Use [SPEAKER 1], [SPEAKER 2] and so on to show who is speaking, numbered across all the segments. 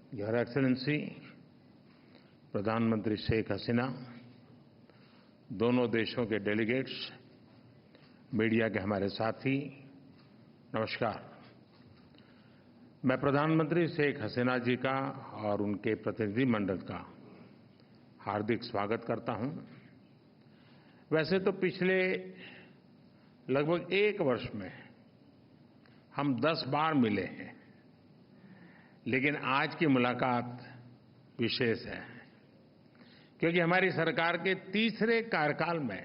[SPEAKER 1] Your excellency, प्रधानमंत्री शेख हसीना, दोनों देशों के डेलीगेट्स, मीडिया के हमारे साथी, नमस्कार। मैं प्रधानमंत्री शेख हसीना जी का और उनके प्रतिनिधिमंडल का हार्दिक स्वागत करता हूं। वैसे तो पिछले लगभग 1 वर्ष में हम 10 बार मिले हैं, लेकिन आज की मुलाकात विशेष है क्योंकि हमारी सरकार के तीसरे कार्यकाल में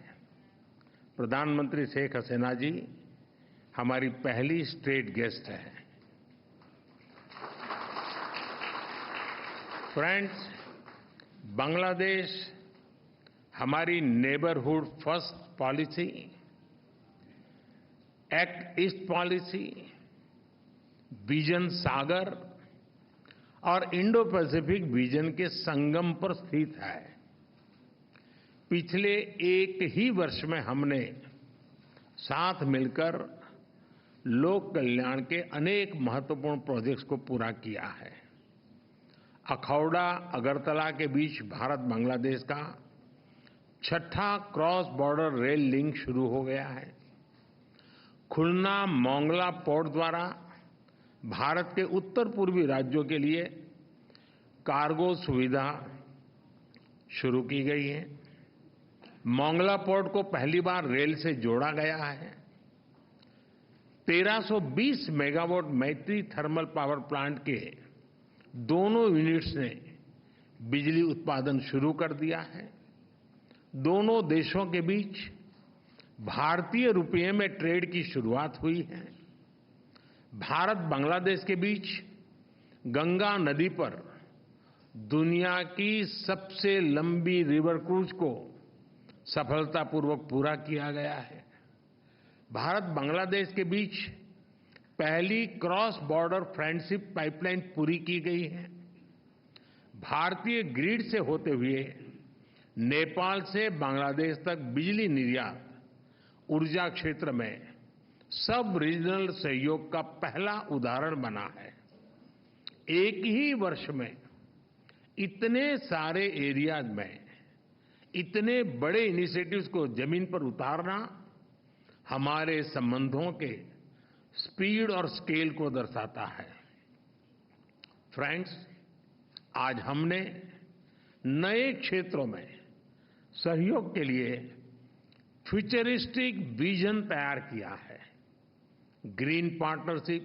[SPEAKER 1] प्रधानमंत्री शेख हसीना जी हमारी पहली स्टेट गेस्ट हैं। फ्रेंड्स, बांग्लादेश हमारी neighbourhood first policy, act east policy, vision Sagar और इंडो पैसिफिक विजन के संगम पर स्थित है। पिछले 1 ही वर्ष में हमने साथ मिलकर लोक कल्याण के अनेक महत्वपूर्ण प्रोजेक्ट्स को पूरा किया है। अखौड़ा अगरतला के बीच भारत बांग्लादेश का 6ठा क्रॉस बॉर्डर रेल लिंक शुरू हो गया है। खुलना मोंगला पोर्ट द्वारा भारत के उत्तर पूर्वी राज्यों के लिए कार्गो सुविधा शुरू की गई है। मोंगला पोर्ट को पहली बार रेल से जोड़ा गया है। 1320 मेगावाट मैत्री थर्मल पावर प्लांट के दोनों यूनिट्स ने बिजली उत्पादन शुरू कर दिया है। दोनों देशों के बीच भारतीय रुपये में ट्रेड की शुरुआत हुई है। भारत बांग्लादेश के बीच गंगा नदी पर दुनिया की सबसे लंबी रिवर क्रूज को सफलतापूर्वक पूरा किया गया है। भारत बांग्लादेश के बीच पहली क्रॉस बॉर्डर फ्रेंडशिप पाइपलाइन पूरी की गई है। भारतीय ग्रिड से होते हुए नेपाल से बांग्लादेश तक बिजली निर्यात ऊर्जा क्षेत्र में सब रीजनल सहयोग का पहला उदाहरण बना है। एक ही वर्ष में इतने सारे एरियाज में इतने बड़े इनिशिएटिव्स को जमीन पर उतारना हमारे संबंधों के स्पीड और स्केल को दर्शाता है। फ्रेंड्स, आज हमने नए क्षेत्रों में सहयोग के लिए फ्यूचरिस्टिक विजन तैयार किया है। Green partnership,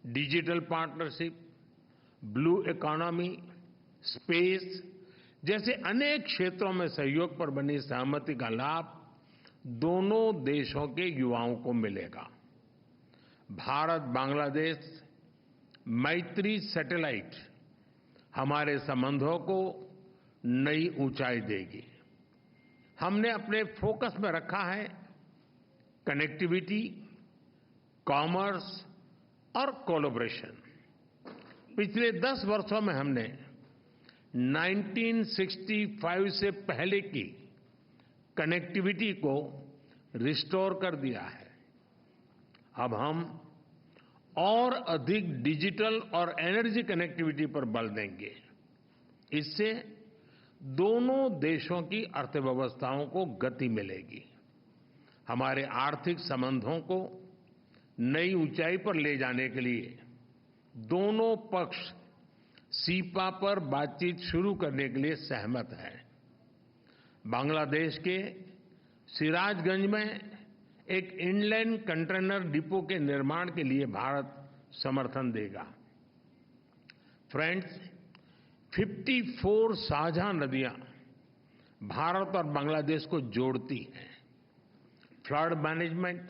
[SPEAKER 1] digital partnership, blue economy, space जैसे अनेक क्षेत्रों में सहयोग पर बनी सहमति का लाभ दोनों देशों के युवाओं को मिलेगा। भारत बांग्लादेश मैत्री सैटेलाइट हमारे संबंधों को नई ऊंचाई देगी। हमने अपने फोकस में रखा है कनेक्टिविटी, कॉमर्स और कोलैबोरेशन। पिछले 10 वर्षों में हमने 1965 से पहले की कनेक्टिविटी को रिस्टोर कर दिया है। अब हम और अधिक डिजिटल और एनर्जी कनेक्टिविटी पर बल देंगे। इससे दोनों देशों की अर्थव्यवस्थाओं को गति मिलेगी। हमारे आर्थिक संबंधों को नई ऊंचाई पर ले जाने के लिए दोनों पक्ष सीपा पर बातचीत शुरू करने के लिए सहमत हैं। बांग्लादेश के सिराजगंज में एक इनलैंड कंटेनर डिपो के निर्माण के लिए भारत समर्थन देगा। फ्रेंड्स, 54 साझा नदियां भारत और बांग्लादेश को जोड़ती हैं। Flood management,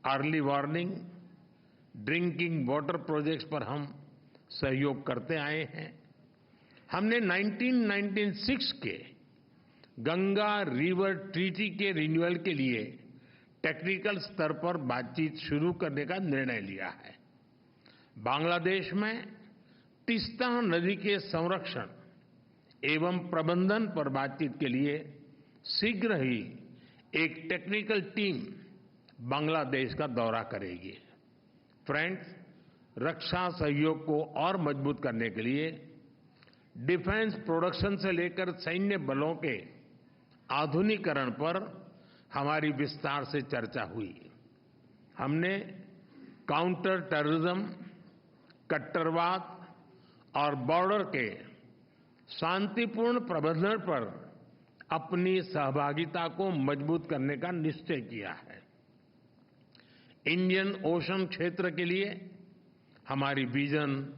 [SPEAKER 1] early warning, drinking water projects पर हम सहयोग करते आए हैं। हमने 1996 के गंगा रिवर ट्रीटी के रिन्यूअल के लिए टेक्निकल स्तर पर बातचीत शुरू करने का निर्णय लिया है। बांग्लादेश में तीस्ता नदी के संरक्षण एवं प्रबंधन पर बातचीत के लिए शीघ्र ही एक टेक्निकल टीम बांग्लादेश का दौरा करेगी। फ्रेंड्स, रक्षा सहयोग को और मजबूत करने के लिए डिफेंस प्रोडक्शन से लेकर सैन्य बलों के आधुनिकीकरण पर हमारी विस्तार से चर्चा हुई। हमने काउंटर टेररिज्म, कट्टरवाद और बॉर्डर के शांतिपूर्ण प्रबंधन पर अपनी सहभागिता को मजबूत करने का निश्चय किया है। इंडियन ओशन क्षेत्र के लिए हमारी विजन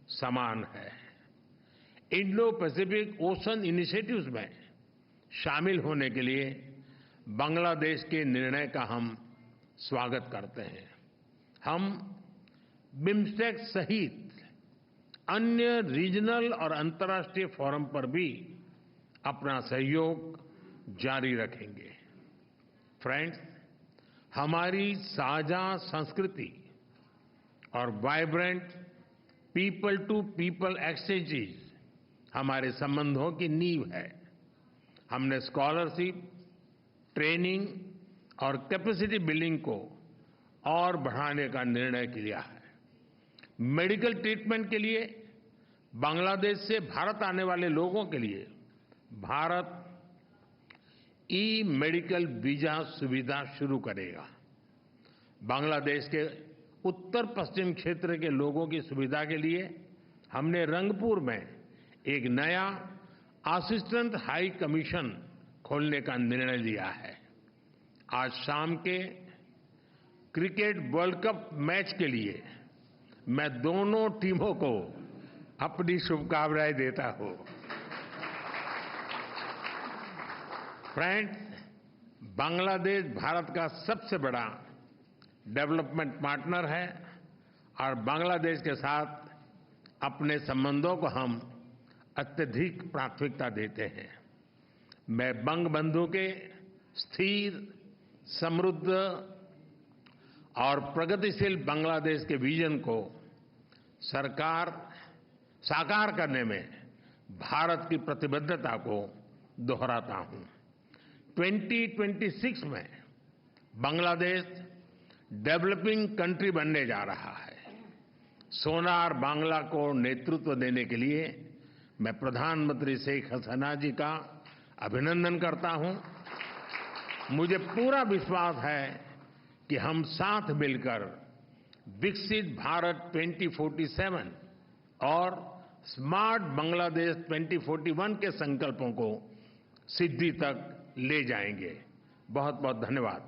[SPEAKER 1] समान है। इंडो पैसिफिक ओशन इनिशिएटिव्स में शामिल होने के लिए बांग्लादेश के निर्णय का हम स्वागत करते हैं। हम बिम्स्टेक सहित अन्य रीजनल और अंतर्राष्ट्रीय फोरम पर भी अपना सहयोग जारी रखेंगे। फ्रेंड्स, हमारी साझा संस्कृति और vibrant people to people exchanges हमारे संबंधों की नींव है। हमने स्कॉलरशिप, ट्रेनिंग और कैपेसिटी बिल्डिंग को और बढ़ाने का निर्णय लिया है। मेडिकल ट्रीटमेंट के लिए बांग्लादेश से भारत आने वाले लोगों के लिए भारत ई मेडिकल वीजा सुविधा शुरू करेगा। बांग्लादेश के उत्तर पश्चिम क्षेत्र के लोगों की सुविधा के लिए हमने रंगपुर में एक नया असिस्टेंट हाई कमीशन खोलने का निर्णय लिया है। आज शाम के क्रिकेट वर्ल्ड कप मैच के लिए मैं दोनों टीमों को अपनी शुभकामनाएं देता हूं। फ्रेंड्स, बांग्लादेश भारत का सबसे बड़ा डेवलपमेंट पार्टनर है और बांग्लादेश के साथ अपने संबंधों को हम अत्यधिक प्राथमिकता देते हैं। मैं बंगबंधु के स्थिर, समृद्ध और प्रगतिशील बांग्लादेश के विजन को साकार करने में भारत की प्रतिबद्धता को दोहराता हूं। 2026 में बांग्लादेश डेवलपिंग कंट्री बनने जा रहा है। सोनार बांग्ला को नेतृत्व देने के लिए मैं प्रधानमंत्री शेख हसीना जी का अभिनंदन करता हूं। मुझे पूरा विश्वास है कि हम साथ मिलकर विकसित भारत 2047 और स्मार्ट बांग्लादेश 2041 के संकल्पों को सिद्धि तक ले जाएंगे। बहुत बहुत धन्यवाद।